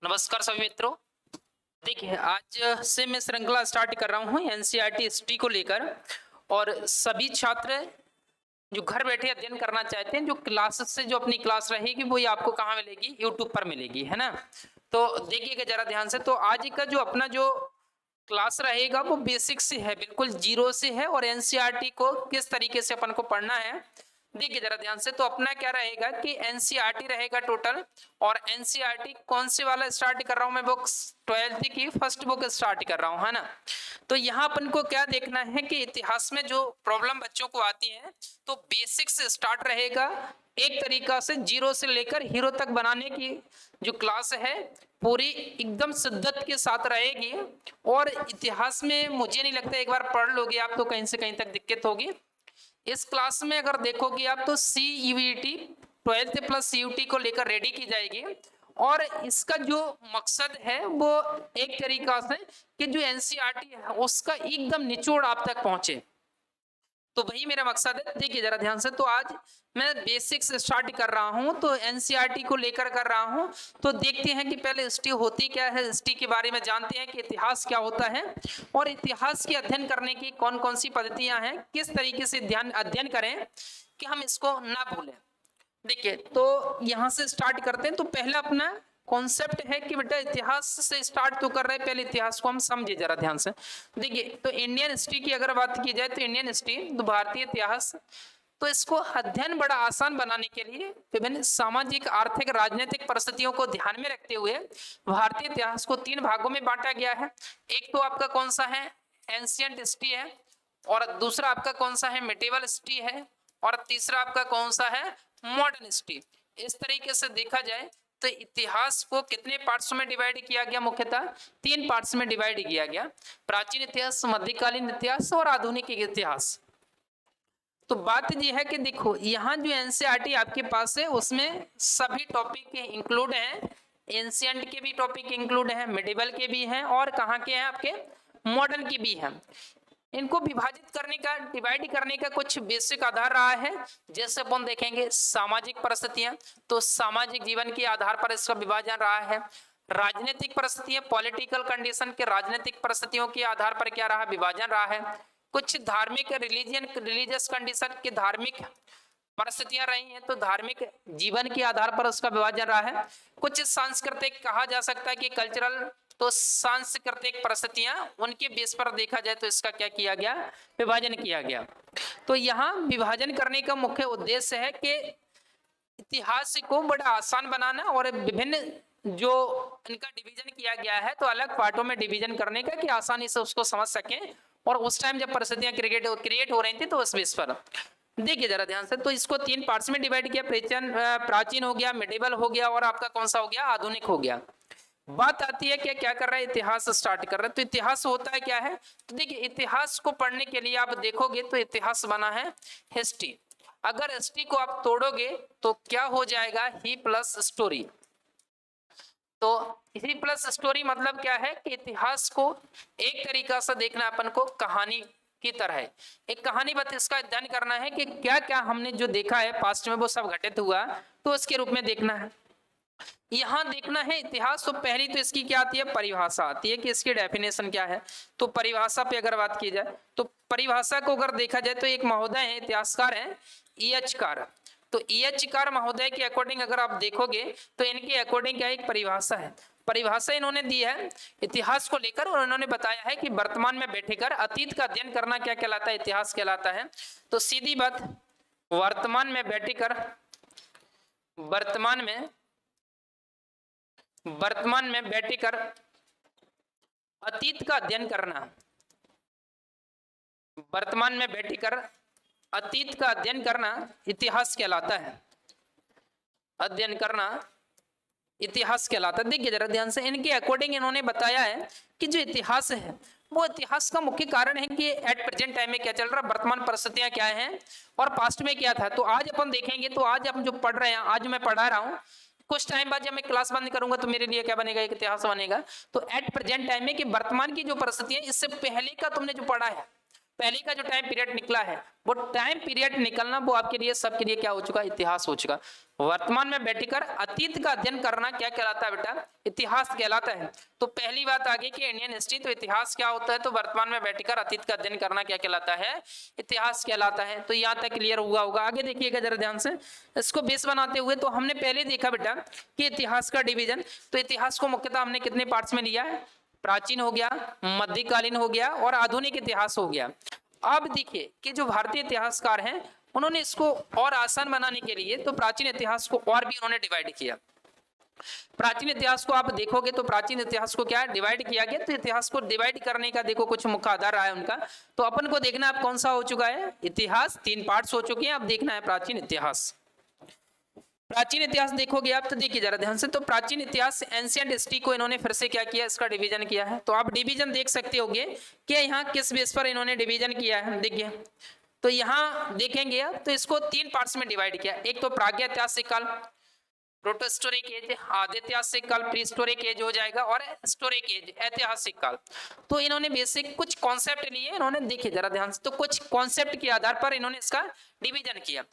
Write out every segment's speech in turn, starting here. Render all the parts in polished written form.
नमस्कार सभी मित्रों। देखिए, आज से मैं श्रृंखला स्टार्ट कर रहा हूँ एनसीईआरटी हिस्ट्री को लेकर। और सभी छात्र जो घर बैठे अध्ययन करना चाहते हैं, जो क्लासेस से जो अपनी क्लास रहेगी वो ही आपको कहाँ मिलेगी, यूट्यूब पर मिलेगी, है ना। तो देखिएगा जरा ध्यान से। तो आज का जो अपना जो क्लास रहेगा वो बेसिक से है, बिल्कुल जीरो से है। और एनसीईआरटी को किस तरीके से अपन को पढ़ना है, देखिए जरा ध्यान से। तो अपना क्या रहेगा कि एनसीईआरटी रहेगा टोटल। और एनसीईआरटी कौन से वाला स्टार्ट कर रहा हूं मैं, बुक 12th की फर्स्ट बुक स्टार्ट कर रहा हूं, है ना। तो यहाँ अपन को क्या देखना है कि इतिहास में जो प्रॉब्लम बच्चों को आती है तो बेसिक से स्टार्ट रहेगा, एक तरीका से जीरो से लेकर हीरो तक बनाने की जो क्लास है पूरी एकदम शिद्दत के साथ रहेगी। और इतिहास में मुझे नहीं लगता एक बार पढ़ लोगे आप तो कहीं से कहीं तक दिक्कत होगी। इस क्लास में अगर देखोगे आप तो CUET 12th प्लस CUT को लेकर रेडी की जाएगी। और इसका जो मकसद है वो एक तरीका से कि जो एनसीईआरटी है उसका एकदम निचोड़ आप तक पहुंचे, तो वही मेरा मकसद है। देखिए जरा ध्यान से। तो आज मैं बेसिक से स्टार्ट कर रहा हूं, तो एनसीईआरटी को लेकर कर रहा हूं। तो देखते हैं कि पहले हिस्ट्री होती क्या है, हिस्ट्री के बारे में जानते हैं कि इतिहास क्या होता है और इतिहास के अध्ययन करने की कौन कौन सी पद्धतियां हैं, किस तरीके से अध्ययन करें कि हम इसको ना भूलें। देखिए, तो यहां से स्टार्ट करते हैं। तो पहला अपना कॉन्सेप्ट है कि बेटा इतिहास से स्टार्ट तो कर रहे हैं, पहले इतिहास को हम समझे जरा ध्यान से। देखिए, तो इंडियन हिस्ट्री की अगर बात की जाए तो इंडियन हिस्ट्री तो भारतीय इतिहास, तो इसको अध्ययन बड़ा आसान बनाने के लिए विभिन्न सामाजिक, आर्थिक, राजनीतिक परिस्थितियों को ध्यान में रखते हुए भारतीय इतिहास को 3 भागों में बांटा गया है। एक तो आपका कौन सा है, एंशिएंट हिस्ट्री है, और दूसरा आपका कौन सा है, मिडिवल हिस्ट्री है, और तीसरा आपका कौन सा है, मॉडर्न हिस्ट्री। इस तरीके से देखा जाए तो इतिहास को कितने पार्ट्स में डिवाइड किया गया, मुख्यतः 3 पार्ट्स में डिवाइड किया गया, प्राचीन इतिहास, मध्यकालीन इतिहास और आधुनिक इतिहास। तो बात यह है कि देखो यहाँ जो एनसीईआरटी आपके पास है उसमें सभी टॉपिक इंक्लूड हैं, एंशिएंट के भी टॉपिक इंक्लूड हैं, मिडिवल के भी हैं, और कहाँ के हैं आपके, मॉडर्न के भी हैं। इनको विभाजित करने का, डिवाइड करने का कुछ बेसिक आधार रहा है। जैसे अपन देखेंगे सामाजिक परिस्थितियां, तो सामाजिक जीवन के आधार पर इसका विभाजन रहा है। राजनीतिक परिस्थितियां, पॉलिटिकल कंडीशन के राजनीतिक परिस्थितियों के आधार पर क्या रहा, विभाजन रहा है। कुछ धार्मिक, रिलीजियस कंडीशन के धार्मिक परिस्थितियां रही हैं, तो धार्मिक जीवन के आधार पर उसका विभाजन रहा है। कुछ सांस्कृतिक कहा जा सकता है कि कल्चरल, तो सांस्कृतिक परिस्थितियां उनके बेस पर देखा जाए तो इसका क्या किया गया, विभाजन किया गया। तो यहाँ विभाजन करने का मुख्य उद्देश्य है कि इतिहास को बड़ा आसान बनाना और विभिन्न जो इनका डिवीजन किया गया है तो अलग पार्टों में डिवीजन करने का कि आसानी से उसको समझ सकें। और उस टाइम जब परिस्थितियां क्रिएट हो रही थी तो उस बेस पर देखिए जरा ध्यान से। तो इसको 3 पार्ट्स में डिवाइड किया, प्राचीन हो गया, मिडिवल हो गया, और आपका कौन सा हो गया, आधुनिक हो गया। बात आती है कि क्या कर रहा है, इतिहास स्टार्ट कर रहा है। तो इतिहास होता है क्या है, तो देखिए इतिहास को पढ़ने के लिए आप देखोगे तो इतिहास बना है हिस्ट्री। अगर हिस्ट्री को आप तोड़ोगे तो क्या हो जाएगा, ही प्लस स्टोरी। तो ही प्लस स्टोरी मतलब क्या है कि इतिहास को एक तरीका से देखना अपन को कहानी की तरह है। एक कहानी बस इसका अध्ययन करना है कि क्या क्या हमने जो देखा है पास्ट में वो सब घटित हुआ, तो उसके रूप में देखना है। यहां देखना है इतिहास। तो पहली तो इसकी क्या आती है, परिभाषा आती है कि इसकी डेफिनेशन क्या है। तो परिभाषा पे अगर बात की जाए तो परिभाषा को अगर देखा जाए तो एक महोदय है, इतिहासकार है, EH कार। तो EH कार महोदय के अकॉर्डिंग अगर आप देखोगे तो इनके अकॉर्डिंग क्या एक परिभाषा है। परिभाषा इन्होंने दी है इतिहास को लेकर, और उन्होंने बताया है कि वर्तमान में बैठकर अतीत का अध्ययन करना क्या कहलाता है, इतिहास कहलाता है। तो सीधी बात, वर्तमान में बैठकर वर्तमान में बैठकर अतीत का अध्ययन करना, वर्तमान में बैठकर अतीत का अध्ययन करना इतिहास कहलाता है। अध्ययन करना इतिहास कहलाता है। देखिए जरा ध्यान से, इनके अकॉर्डिंग इन्होंने बताया है कि जो इतिहास है वो इतिहास का मुख्य कारण है कि एट प्रेजेंट टाइम में क्या चल रहा है, वर्तमान परिस्थितियां क्या हैं और पास्ट में क्या था। तो आज अपन देखेंगे, तो आज हम जो पढ़ रहे हैं, आज मैं पढ़ा रहा हूँ, कुछ टाइम बाद जब मैं क्लास बंद करूंगा तो मेरे लिए क्या बनेगा, एक इतिहास बनेगा। तो एट प्रेजेंट टाइम में कि वर्तमान की जो परिस्थितियां, इससे पहले का तुमने जो पढ़ा है पहले का जो टाइम पीरियड निकला है वो टाइम पीरियड निकलना वो आपके लिए सबके लिए क्या हो चुका, इतिहास हो चुका। वर्तमान में बैठकर अतीत का अध्ययन करना क्या कहलाता है बेटा, इतिहास कहलाता है। तो पहली बात आगे कि इंडियन हिस्ट्री, तो इतिहास क्या होता है, तो वर्तमान में बैठकर अतीत का अध्ययन करना क्या कहलाता है, इतिहास कहलाता है। तो यहाँ तक क्लियर हुआ होगा। आगे देखिएगा जरा ध्यान से, इसको बेस बनाते हुए तो हमने पहले देखा बेटा कि इतिहास का डिवीजन, तो इतिहास को मुख्यतः हमने कितने पार्ट्स में लिया है, प्राचीन हो गया, मध्यकालीन हो गया और आधुनिक इतिहास हो गया। अब देखिए कि जो भारतीय इतिहासकार हैं उन्होंने इसको और आसान बनाने के लिए तो प्राचीन इतिहास को और भी उन्होंने डिवाइड किया। प्राचीन इतिहास को आप देखोगे तो प्राचीन इतिहास को क्या डिवाइड किया गया, तो इतिहास को डिवाइड करने का देखो कुछ मुख्य आधार रहा है उनका। तो अपन को देखना अब कौन सा हो चुका है, इतिहास 3 पार्ट्स हो चुके हैं। अब देखना है प्राचीन इतिहास। प्राचीन इतिहास देखोगे आप तो देखिए जरा ध्यान से, तो प्राचीन इतिहास एंशिएंट हिस्ट्री को इन्होंने फिर से क्या किया, इसका डिवीजन किया है। तो आप डिवीजन देख सकते होगे कि यहाँ किस बेस पर इन्होंने डिवीजन किया है। देखिए तो यहाँ देखेंगे आप तो इसको 3 पार्ट्स में डिवाइड किया। एक तो प्रागैतिहासिक काल, प्रोटोस्टोरिक एज, आद्यैतिहासिक काल, प्रीहिस्टोरिक एज हो जाएगा, और हिस्टोरिक एज, ऐतिहासिक काल। तो इन्होंने बेसिक कुछ कॉन्सेप्ट लिए इन्होंने, देखिए जरा ध्यान से, तो कुछ कॉन्सेप्ट के आधार पर इन्होंने इसका डिवीजन किया।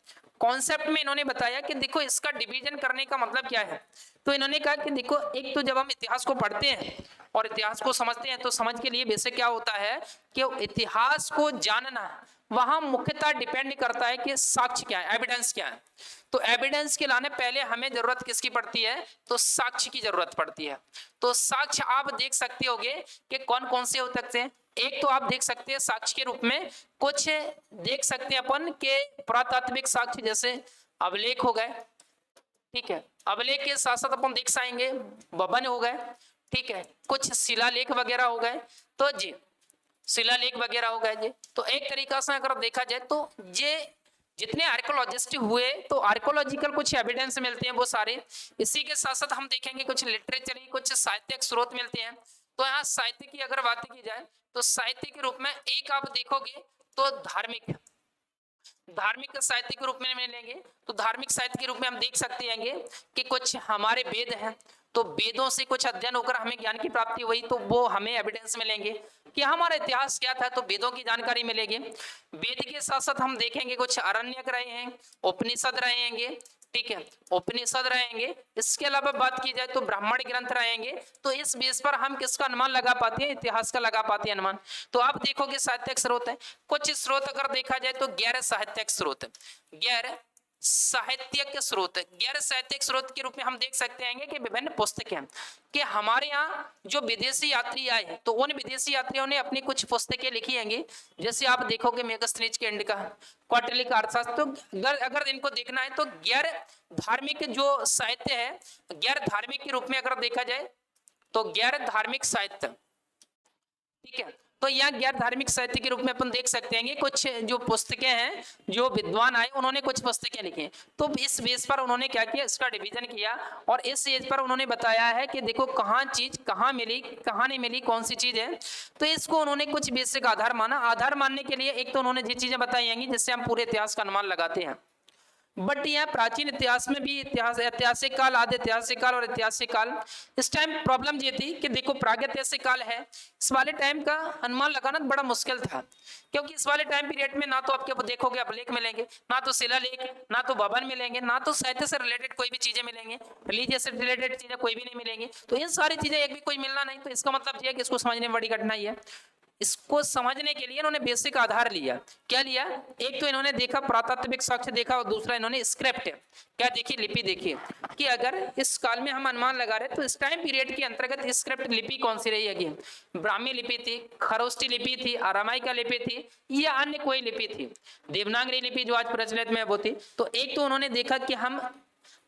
कॉन्सेप्ट में इन्होंने बताया कि देखो इसका डिवीजन करने का मतलब क्या है। तो इन्होंने कहा कि देखो एक तो जब हम इतिहास को पढ़ते हैं और इतिहास को समझते हैं तो समझ के लिए बेसिक क्या होता है कि इतिहास को जानना वहां मुख्यतः डिपेंड करता है कि साक्ष्य क्या है, एविडेंस क्या है। तो एविडेंस के लाने पहले हमें जरूरत किसकी पड़ती है, तो साक्ष्य की जरूरत पड़ती है। तो साक्ष्य आप देख सकते होगे कि कौन कौन से हो सकते हैं। एक तो आप देख सकते हैं साक्ष्य के रूप में कुछ देख सकते हैं अपन के पुरातात्विक साक्ष्य, जैसे अभिलेख हो गए, ठीक है, अभिलेख के साथ साथ अपन देख पाएंगे भवन हो गए, ठीक है, कुछ शिलालेख वगैरह हो गए। तो जी शिलालेख वगैरह हो गए जी। तो एक तरीका से अगर देखा जाए तो ये जितने आर्कियोलॉजिस्ट हुए तो आर्कियोलॉजिकल कुछ एविडेंस मिलते हैं वो सारे। इसी के साथ साथ हम देखेंगे कुछ लिटरेचर, कुछ साहित्यिक स्रोत मिलते हैं। तो यहाँ साहित्य की अगर बात की जाए तो साहित्य के रूप में एक आप देखोगे तो धार्मिक साहित्य के रूप में मिलेंगे। तो धार्मिक साहित्य के रूप में हम देख सकते हैं कि कुछ हमारे वेद हैं, तो वेदों से कुछ अध्ययन होकर हमें ज्ञान की प्राप्ति हुई, तो वो हमें एविडेंस मिलेंगे कि हमारा इतिहास क्या था, तो वेदों की जानकारी मिलेगी। वेद के साथ साथ हम देखेंगे कुछ अरण्यक रहे हैं, उपनिषद रहेंगे, ठीक है, उपनिषद रहेंगे। इसके अलावा बात की जाए तो ब्राह्मण ग्रंथ रहेंगे। तो इस बेस पर हम किसका अनुमान लगा पाते हैं, इतिहास का लगा पाते हैं अनुमान। तो आप देखोगे साहित्यिक स्रोत है, कुछ स्रोत अगर देखा जाए तो गैर साहित्यिक स्रोत, गैर साहित्यिक स्रोत, गैर साहित्यिक स्रोत के रूप में हम देख सकते हैं कि विभिन्न पुस्तकें हैं कि हमारे यहाँ जो विदेशी यात्री आए तो उन विदेशी यात्रियों ने अपनी कुछ पुस्तकें लिखी हैं। जैसे आप देखोगे मेगस्थनीज के इंडिका, क्वार्टरलिक अर्थशास्त्र। तो अगर इनको देखना है तो गैर धार्मिक जो साहित्य है, गैर धार्मिक के रूप में अगर देखा जाए तो गैर धार्मिक साहित्य, ठीक है, तो यहाँ गैर धार्मिक साहित्य के रूप में अपन देख सकते हैं कि कुछ जो पुस्तकें हैं, जो विद्वान आए उन्होंने कुछ पुस्तकें लिखी। तो इस बेस पर उन्होंने क्या किया, इसका डिवीजन किया और इस एज पर उन्होंने बताया है कि देखो कहाँ चीज कहाँ मिली, कहाँ नहीं मिली, कौन सी चीज है। तो इसको उन्होंने कुछ बेसिक आधार माना। आधार मानने के लिए एक तो उन्होंने ये चीजें बताई हैं जिससे हम पूरे इतिहास का अनुमान लगाते हैं। बट यहाँ प्राचीन इतिहास में भी ऐतिहासिक काल, आद्य ऐतिहासिक काल और ऐतिहासिक काल, इस टाइम प्रॉब्लम ये थी कि देखो प्रागैतिहासिक काल है, इस वाले टाइम का अनुमान लगाना बड़ा मुश्किल था, क्योंकि इस वाले टाइम पीरियड में ना तो आपके देखोगे अभिलेख मिलेंगे, ना तो शिलालेख, ना तो भवन मिलेंगे, ना तो साहित्य से रिलेटेड कोई भी चीजें मिलेंगे, रिलीजियस से रिलेटेड चीजें कोई भी नहीं मिलेंगी। तो इन सारी चीजें एक भी कोई मिलना नहीं। तो इसका मतलब ये है कि इसको समझने में बड़ी कठिनाई है। इसको समझने के लिए इन्होंने बेसिक आधार लिया। क्या लिया, एक तो इन्होंने देखा पुरातात्विक साक्ष्य देखा और दूसरा इन्होंने स्क्रिप्ट क्या देखी, लिपि देखी कि अगर इस काल में हम अनुमान लगा रहे तो इस टाइम पीरियड के अंतर्गत स्क्रिप्ट लिपि कौन सी रही है। ब्राह्मी लिपि थी, खरोष्टी लिपि थी, अरामाइका लिपि थी या अन्य कोई लिपि थी, देवनागरी लिपि जो आज प्रचलित में वो थी। तो एक तो उन्होंने देखा कि हम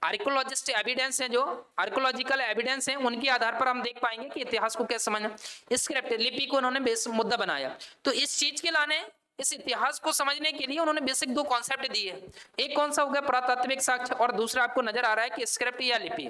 आर्कियोलॉजिस्ट एविडेंस है, जो आर्कियोलॉजिकल एविडेंस है उनके आधार पर हम देख पाएंगे कि इतिहास को कैसे समझना। स्क्रिप्ट लिपि को उन्होंने बेस मुद्दा बनाया। तो इस चीज के लाने इस इतिहास को समझने के लिए उन्होंने बेसिक 2 कॉन्सेप्ट दिए। एक कौन सा हो गया, पुरातात्विक साक्ष्य, और दूसरा आपको नजर आ रहा है कि स्क्रिप्ट या लिपि।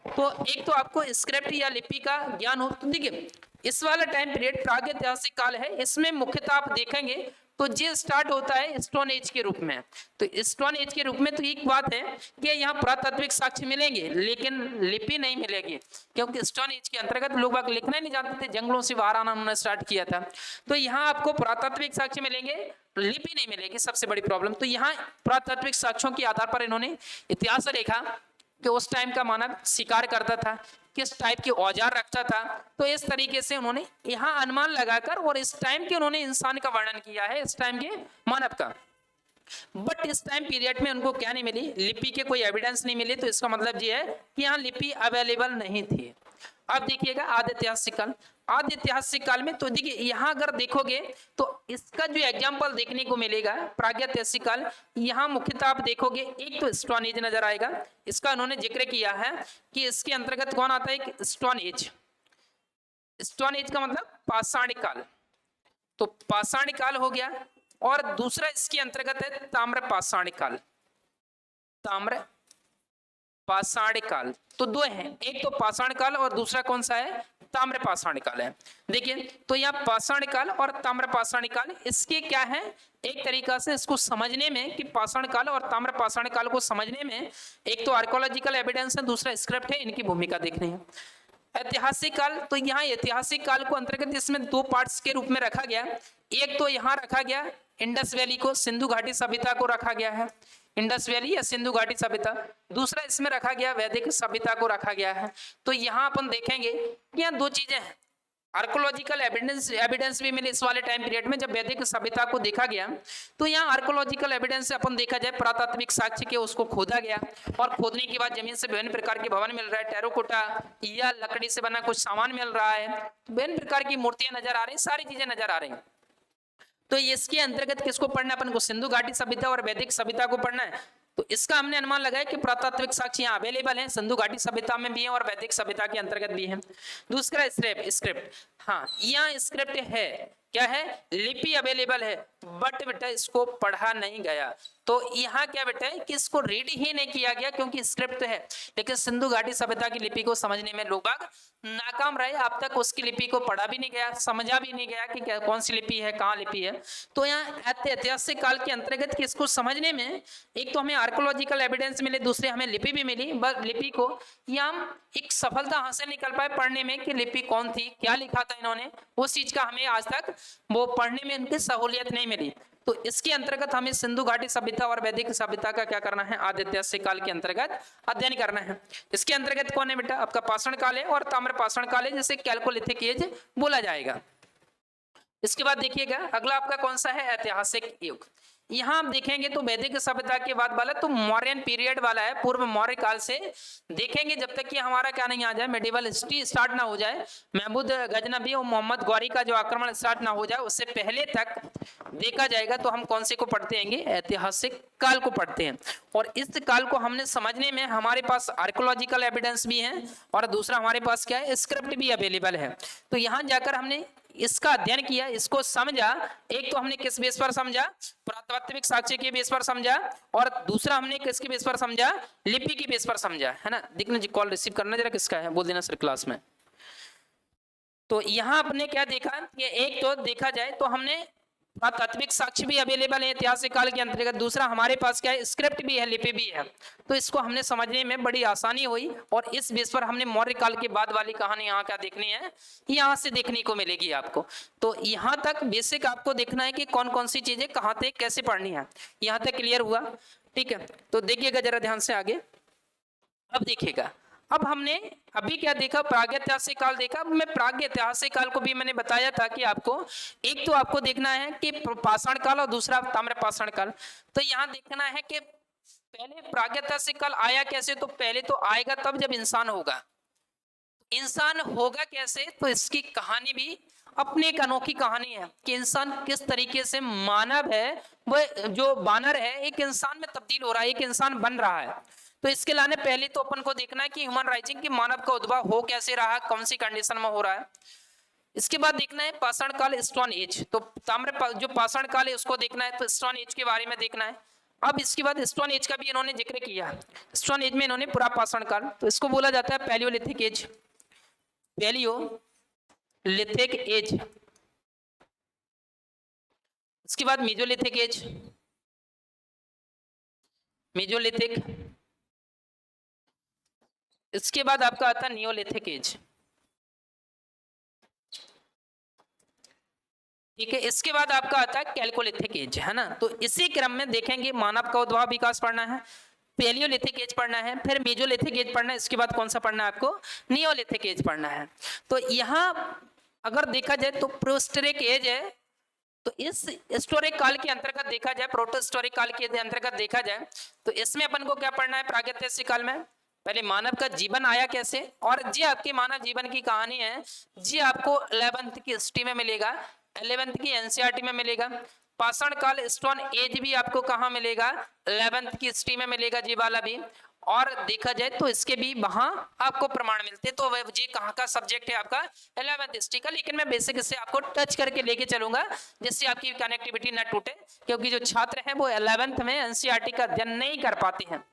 तो एक तो आपको स्क्रिप्ट या लिपि का ज्ञान हो। तो देखिए इस वाला टाइम पीरियड प्रागैतिहासिक काल है, इसमें मुख्यतः आप देखेंगे तो ये स्टार्ट होता है स्टोन एज के रूप में। तो स्टोन एज के रूप में तो एक बात है कि यहाँ पुरातात्विक साक्ष्य मिलेंगे लेकिन लिपि नहीं मिलेगी, क्योंकि स्टोन एज के अंतर्गत लोग बाग लिखना ही नहीं जानते थे, जंगलों से बाहर आना उन्होंने स्टार्ट किया था। तो यहाँ आपको पुरातात्विक साक्ष्य मिलेंगे, लिपि नहीं मिलेगी, सबसे बड़ी प्रॉब्लम। तो यहाँ पुरातात्विक साक्ष्यों के आधार पर इन्होंने इतिहास देखा कि उस टाइम का मानव शिकार करता था, किस टाइप के औजार रखता था। तो इस तरीके से उन्होंने यहाँ अनुमान लगाकर और इस टाइम के उन्होंने इंसान का वर्णन किया है, इस टाइम के मानव का। बट इस टाइम पीरियड में उनको क्या नहीं मिली, लिपि के कोई एविडेंस नहीं मिले। तो इसका मतलब ये है कि यहाँ लिपि अवेलेबल नहीं थी। अब देखिएगा आदि ऐतिहासिक काल, आदि ऐतिहासिक काल में तो देखिए यहाँ अगर देखोगे तो इसका जो एग्जाम्पल देखने को मिलेगा प्रागैतिहासिक काल, यहाँ मुख्यतः आप देखोगे एक तो स्टोन एज नजर आएगा, इसका उन्होंने जिक्र किया है कि इसके अंतर्गत कौन आता है, स्टोन एज। स्टोन एज का मतलब पाषाण काल, तो पाषाण काल हो गया। और दूसरा इसके अंतर्गत है ताम्र पाषाण काल, ताम्र पाषाण काल। तो दो हैं, एक तो पाषाण काल और दूसरा कौन सा है, ताम्र पाषाण काल है। देखिए तो यहाँ पाषाण काल और ताम्र पाषाण काल, इसके क्या है, एक तरीका से इसको समझने में कि पाषाण काल और ताम्र पाषाण काल को समझने में एक तो आर्कोलॉजिकल एविडेंस है, दूसरा स्क्रिप्ट है, इनकी भूमिका देखनी है। ऐतिहासिक काल, तो यहाँ ऐतिहासिक काल को अंतर्गत इसमें दो पार्ट्स के रूप में रखा गया। एक तो यहाँ रखा गया इंडस वैली को, सिंधु घाटी सभ्यता को रखा गया है, इंडस वैली या सिंधु घाटी सभ्यता। दूसरा इसमें रखा गया वैदिक सभ्यता को रखा गया है। तो यहाँ अपन देखेंगे कि यहाँ दो चीजें हैं, आर्कोलॉजिकल एविडेंस भी मिले इस वाले टाइम पीरियड में जब वैदिक सभ्यता को देखा गया। तो यहाँ आर्कोलॉजिकल एविडेंस से अपन देखा जाए पुरातात्विक साक्ष्य के, उसको खोदा गया और खोदने के बाद जमीन से विभिन्न प्रकार के भवन मिल रहा है, टेराकोटा या लकड़ी से बना कुछ सामान मिल रहा है, विभिन्न प्रकार की मूर्तियां नजर आ रही, सारी चीजें नजर आ रही। तो इसके अंतर्गत किसको पढ़ना है अपन को, सिंधु घाटी सभ्यता और वैदिक सभ्यता को पढ़ना है। तो इसका हमने अनुमान लगाया कि पुरातात्विक साक्ष्य यहाँ अवेलेबल है, सिंधु घाटी सभ्यता में भी है और वैदिक सभ्यता के अंतर्गत भी है। दूसरा स्क्रिप्ट, हाँ यहाँ स्क्रिप्ट है, क्या है, लिपि अवेलेबल है, बट बेटा इसको पढ़ा नहीं गया। तो यहाँ क्या बेटा है कि इसको रीड ही नहीं किया गया क्योंकि स्क्रिप्ट है, लेकिन सिंधु घाटी सभ्यता की लिपि को समझने में लोग बाग नाकाम रहे। अब तक उसकी लिपि को पढ़ा भी नहीं गया, समझा भी नहीं गया कि कौन सी लिपि है, कहाँ लिपि है। तो यहाँ ऐतिहासिक काल के अंतर्गत कि इसको समझने में एक तो हमें आर्कोलॉजिकल एविडेंस मिले, दूसरे हमें लिपि भी मिली। बस लिपि को यहाँ हम एक सफलता हासिल नहीं कर पाए पढ़ने में कि लिपि कौन थी, क्या लिखा था इन्होंने, उस चीज का हमें आज तक वो पढ़ने में उनकी सहूलियत नहीं मिली। तो इसके अंतर्गत हमें सिंधु घाटी सभ्यता और वैदिक सभ्यता का क्या करना है, आदि ऐतिहासिक काल के अंतर्गत अध्ययन करना है। इसके अंतर्गत कौन है बेटा, आपका पाषाण काल है और ताम्र पाषाण काल है, जिसे कैल्कोलिथिक एज बोला जाएगा। इसके बाद देखिएगा अगला आपका कौन सा है, ऐतिहासिक युग। यहाँ आप देखेंगे तो वैदिक सभ्यता के बाद वाला तो मौर्यन पीरियड वाला है, पूर्व मौर्य काल से देखेंगे जब तक कि हमारा क्या नहीं आ जाए, मेडिवल हिस्ट्री स्टार्ट ना हो जाए, महमूद गजनबी और मोहम्मद गौरी का जो आक्रमण स्टार्ट ना हो जाए, उससे पहले तक देखा जाएगा। तो हम कौन से को पढ़ते हैं, ऐतिहासिक काल को पढ़ते हैं। और इस काल को हमने समझने में हमारे पास आर्कोलॉजिकल एविडेंस भी है और दूसरा हमारे पास क्या है, स्क्रिप्ट भी अवेलेबल है। तो यहाँ जाकर हमने इसका अध्ययन किया, इसको समझा। एक तो हमने किस बेस पर समझा, पुरातात्विक साक्ष्य के बेस पर समझा, और दूसरा हमने किसके बेस पर समझा, लिपि के बेस पर समझा, है ना। देखना जी, कॉल रिसीव करना जरा, किसका है बोल देना सर क्लास में। तो यहाँ आपने क्या देखा कि एक तो देखा जाए तो हमने तात्विक साक्ष्य भी अवेलेबल है ऐतिहासिक काल के अंतर्गत, दूसरा हमारे पास क्या है, स्क्रिप्ट भी है, लिपि भी है। तो इसको हमने समझने में बड़ी आसानी हुई और इस बेस पर हमने मौर्य काल के बाद वाली कहानी यहाँ क्या देखनी है, यहाँ से देखने को मिलेगी आपको। तो यहाँ तक बेसिक आपको देखना है कि कौन कौन सी चीजें कहाँ तक कैसे पढ़नी है, यहाँ तक क्लियर हुआ, ठीक है। तो देखिएगा जरा ध्यान से आगे। अब देखिएगा, अब हमने अभी क्या देखा, प्रागैतिहासिक काल देखा। मैं प्रागैतिहासिक काल को भी मैंने बताया था कि आपको एक तो आपको देखना है कि पाषाण काल और दूसरा ताम्र पाषाण काल। तो यहाँ देखना है कि पहले प्रागैतिहासिक काल आया कैसे, तो पहले तो आएगा तब जब इंसान होगा। इंसान होगा कैसे, तो इसकी कहानी भी अपनी एक अनोखी कहानी है कि इंसान किस तरीके से मानव है, वह जो बानर है एक इंसान में तब्दील हो रहा है, एक इंसान बन रहा है। तो इसके लाने पहले तो अपन को देखना है कि ह्यूमन राइजिंग की मानव का उद्भव हो कैसे रहा, कौन सी कंडीशन में हो रहा है। इसके बाद देखना है पाषाण काल, स्टोन एज। तो ताम्र जो पाषाण काल है उसको देखना है, तो स्टोन एज के बारे में देखना है। अब इसके बाद स्टोन एज का भी इन्होंने जिक्र किया। स्टोन एज में इन्होंने पूरा पाषाण काल, तो इसको बोला जाता है पैलियोलिथिक एज, पैलियोलिथिक एज। उसके बाद मेजोलिथिक एज, मेजोलिथिक, इसके बाद आपका आता है नियोलिथिक एज। ठीक है, इसके बाद आपका आता है कैल्कोलिथिक एज, है ना। तो इसी क्रम में देखेंगे मानव का उद्भव विकास पढ़ना है, पेलियोलिथिक एज पढ़ना है, फिर मेजोलिथिक एज पढ़ना है, इसके बाद कौन सा पढ़ना है आपको, नियोलिथिक एज पढ़ना है। तो यहाँ अगर देखा जाए तो प्रोस्टोरिक एज है, तो इस हिस्टोरिक काल के अंतर्गत देखा जाए, प्रोटोस्टोरिक काल के अंतर्गत देखा जाए, तो इसमें अपन को क्या पढ़ना है, प्रागैतिहासिक काल में पहले मानव का जीवन आया कैसे, और जी आपके मानव जीवन की कहानी है, जी आपको 11th की हिस्ट्री में मिलेगा, 11th की एनसीईआरटी में मिलेगा। पाषाण काल स्टोन एज भी आपको कहाँ मिलेगा, 11th की हिस्ट्री में मिलेगा जी वाला भी। और देखा जाए तो इसके भी वहां आपको प्रमाण मिलते हैं। तो वह जी कहाँ का सब्जेक्ट है आपका, 11th हिस्ट्री का, लेकिन मैं बेसिक इससे आपको टच करके लेके चलूंगा जिससे आपकी कनेक्टिविटी ना टूटे, क्योंकि जो छात्र हैं वो 11th में एनसीईआरटी का अध्ययन नहीं कर पाते हैं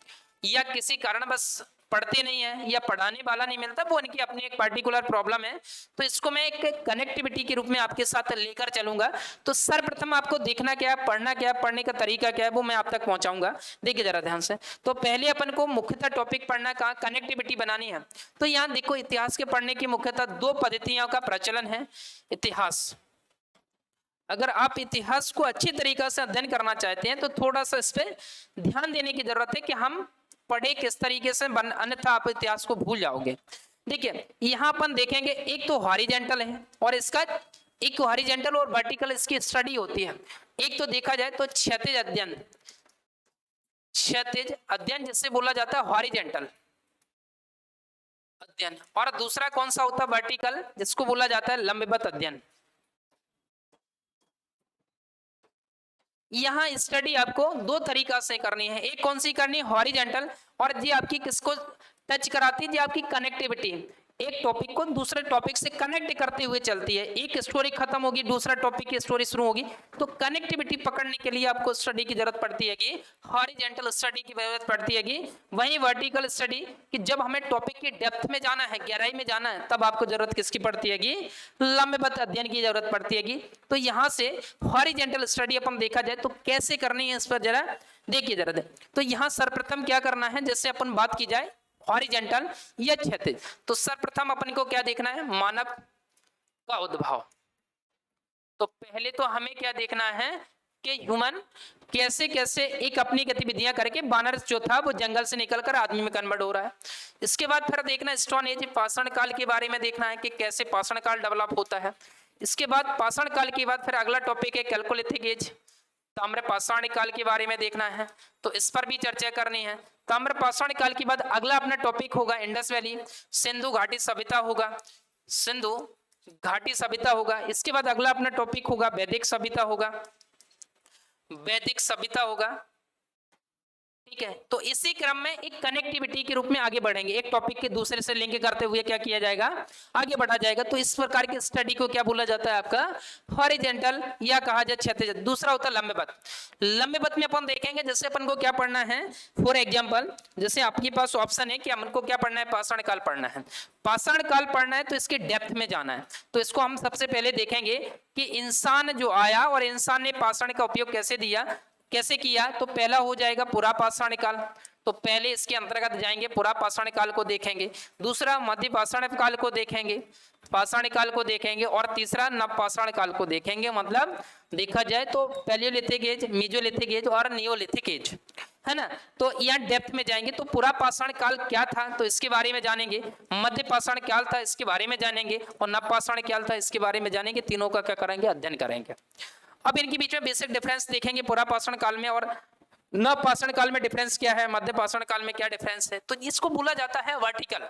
या किसी कारण बस पढ़ते नहीं है या पढ़ाने वाला नहीं मिलता, वो उनकी अपनी एक पर्टिकुलर प्रॉब्लम है। तो इसको मैं एक कनेक्टिविटी के रूप में आपके साथ लेकर चलूंगा। तो सर्वप्रथम आपको देखना क्या है, पढ़ना क्या है, पढ़ने का तरीका क्या है, वो मैं आप तक पहुंचाऊंगा। देखिए जरा ध्यान से। तो पहले अपन को मुख्यतः टॉपिक पढ़ना कहाँ, कनेक्टिविटी बनानी है। तो यहाँ देखो इतिहास के पढ़ने की मुख्यतः 2 पद्धतियों का प्रचलन है। इतिहास, अगर आप इतिहास को अच्छी तरीके से अध्ययन करना चाहते हैं तो थोड़ा सा इस पर ध्यान देने की जरूरत है कि हम पढ़े किस तरीके से, अन्यथा आप इतिहास को भूल जाओगे। देखिए यहाँ अपन देखेंगे एक तो हॉरिजेंटल है और इसका एक हॉरिजेंटल और वर्टिकल इसकी स्टडी होती है। एक तो देखा जाए तो क्षैतिज अध्ययन, क्षैतिज अध्ययन जिससे बोला जाता है हॉरिजेंटल अध्ययन, और दूसरा कौन सा होता है, वर्टिकल, जिसको बोला जाता है लंबवत अध्ययन। यहाँ स्टडी आपको 2 तरीका से करनी है। एक कौन सी करनी है, हॉरिजेंटल, और जी आपकी किसको टच कराती है, जी आपकी कनेक्टिविटी, एक टॉपिक को दूसरे टॉपिक से कनेक्ट करते हुए चलती है। एक स्टोरी खत्म होगी, दूसरा टॉपिक की स्टोरी शुरू होगी, तो कनेक्टिविटी पकड़ने के लिए आपको स्टडी की जरूरत पड़ती है कि हॉरिजेंटल स्टडी की जरूरत पड़ती है कि वहीं वर्टिकल स्टडी कि जब हमें टॉपिक की डेप्थ में जाना है, गहराई में जाना है, तब आपको जरूरत किसकी पड़ती है कि लंबवत अध्ययन की जरूरत पड़ती है। तो यहाँ से हॉरिजेंटल स्टडी अपन देखा जाए तो कैसे करनी है, इस पर जरा देखिए जरा। तो यहाँ सर्वप्रथम क्या करना है, जैसे अपन बात की जाए हॉरिजेंटल या क्षैतिज, तो सर्वप्रथम अपन को क्या देखना है, मानव का उद्भव। तो पहले तो हमें क्या देखना है कि ह्यूमन कैसे कैसे एक अपनी गतिविधियां करके बानर जो था वो जंगल से निकलकर आदमी में कन्वर्ट हो रहा है। इसके बाद फिर देखना स्टोन एज, पाषाण काल के बारे में देखना है कि कैसे पाषाण काल डेवलप होता है। इसके बाद पाषाण काल के बाद फिर अगला टॉपिक है कैल्कोलिथिक एज, ताम्र पाषाण काल के बारे में देखना है, तो इस पर भी चर्चा करनी है। ताम्र पाषाण काल के बाद अगला अपना टॉपिक होगा इंडस वैली, सिंधु घाटी सभ्यता होगा, सिंधु घाटी सभ्यता होगा। इसके बाद अगला अपना टॉपिक होगा वैदिक सभ्यता होगा, वैदिक सभ्यता होगा। ठीक है, तो इसी क्रम में एक कनेक्टिविटी के रूप में आगे बढ़ेंगे, एक टॉपिक के दूसरे से लिंक करते हुए क्या किया जाएगा, आगे बढ़ा जाएगा। तो इस प्रकार की स्टडी को क्या बोला जाता है आपका, हॉरिजेंटल या कहा जाए क्षैतिज। दूसरा होता है लंबवत। लंबवत में अपन देखेंगे जैसे अपन को क्या पढ़ना है, फॉर एग्जाम्पल जैसे आपके पास ऑप्शन है कि हमको क्या पढ़ना है, पाषाण काल पढ़ना है। पाषाण काल पढ़ना है तो इसके डेप्थ में जाना है। तो इसको हम सबसे पहले देखेंगे कि इंसान जो आया और इंसान ने पाषाण का उपयोग कैसे दिया, कैसे किया। तो पहला हो जाएगा पुरा पाषाण काल, तो पहले इसके अंतर्गत जाएंगे, पुरा पाषाण काल को देखेंगे। दूसरा मध्य पाषाण काल को देखेंगे, पाषाण काल को देखेंगे, और तीसरा नव पाषाण काल को देखेंगे। मतलब देखा जाए तो पैलियोलिथिक एज, मेसोलिथिक एज और नियोलिथिक एज, है ना। तो यहाँ डेप्थ में जाएंगे तो पुरा पाषाण काल क्या था तो इसके बारे में जानेंगे, मध्य पाषाण काल था इसके बारे में जानेंगे, और नव पाषाण काल था इसके बारे में जानेंगे। तीनों का क्या करेंगे, अध्ययन करेंगे। अब इनके बीच में बेसिक डिफरेंस देखेंगे, पुरा पाषाण काल में और नव पाषाण काल में डिफरेंस क्या है, मध्य पाषाण काल में क्या डिफरेंस है। तो इसको बोला जाता है वर्टिकल,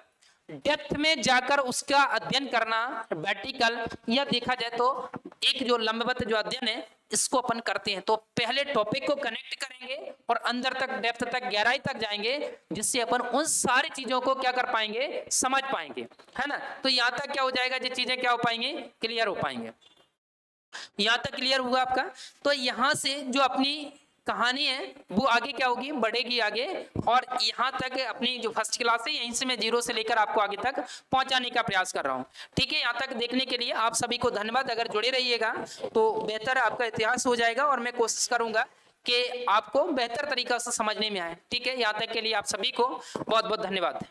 डेप्थ में जाकर उसका अध्ययन करना वर्टिकल, या देखा जाए तो एक जो लंबवत जो अध्ययन है इसको अपन करते हैं। तो पहले टॉपिक को कनेक्ट करेंगे और अंदर तक, डेप्थ तक, गहराई तक जाएंगे, जिससे अपन उन सारी चीजों को क्या कर पाएंगे, समझ पाएंगे, है ना। तो यहाँ तक क्या हो जाएगा, ये चीजें क्या हो पाएंगे, क्लियर हो पाएंगे। यहां तक क्लियर हुआ आपका। तो यहां से जो अपनी कहानी है वो आगे क्या होगी, बढ़ेगी आगे। और यहाँ तक अपनी जो फर्स्ट क्लास है यहीं से मैं 0 से लेकर आपको आगे तक पहुंचाने का प्रयास कर रहा हूँ। ठीक है, यहाँ तक देखने के लिए आप सभी को धन्यवाद। अगर जुड़े रहिएगा तो बेहतर आपका इतिहास हो जाएगा और मैं कोशिश करूंगा कि आपको बेहतर तरीका से समझने में आए। ठीक है, यहाँ तक के लिए आप सभी को बहुत बहुत धन्यवाद।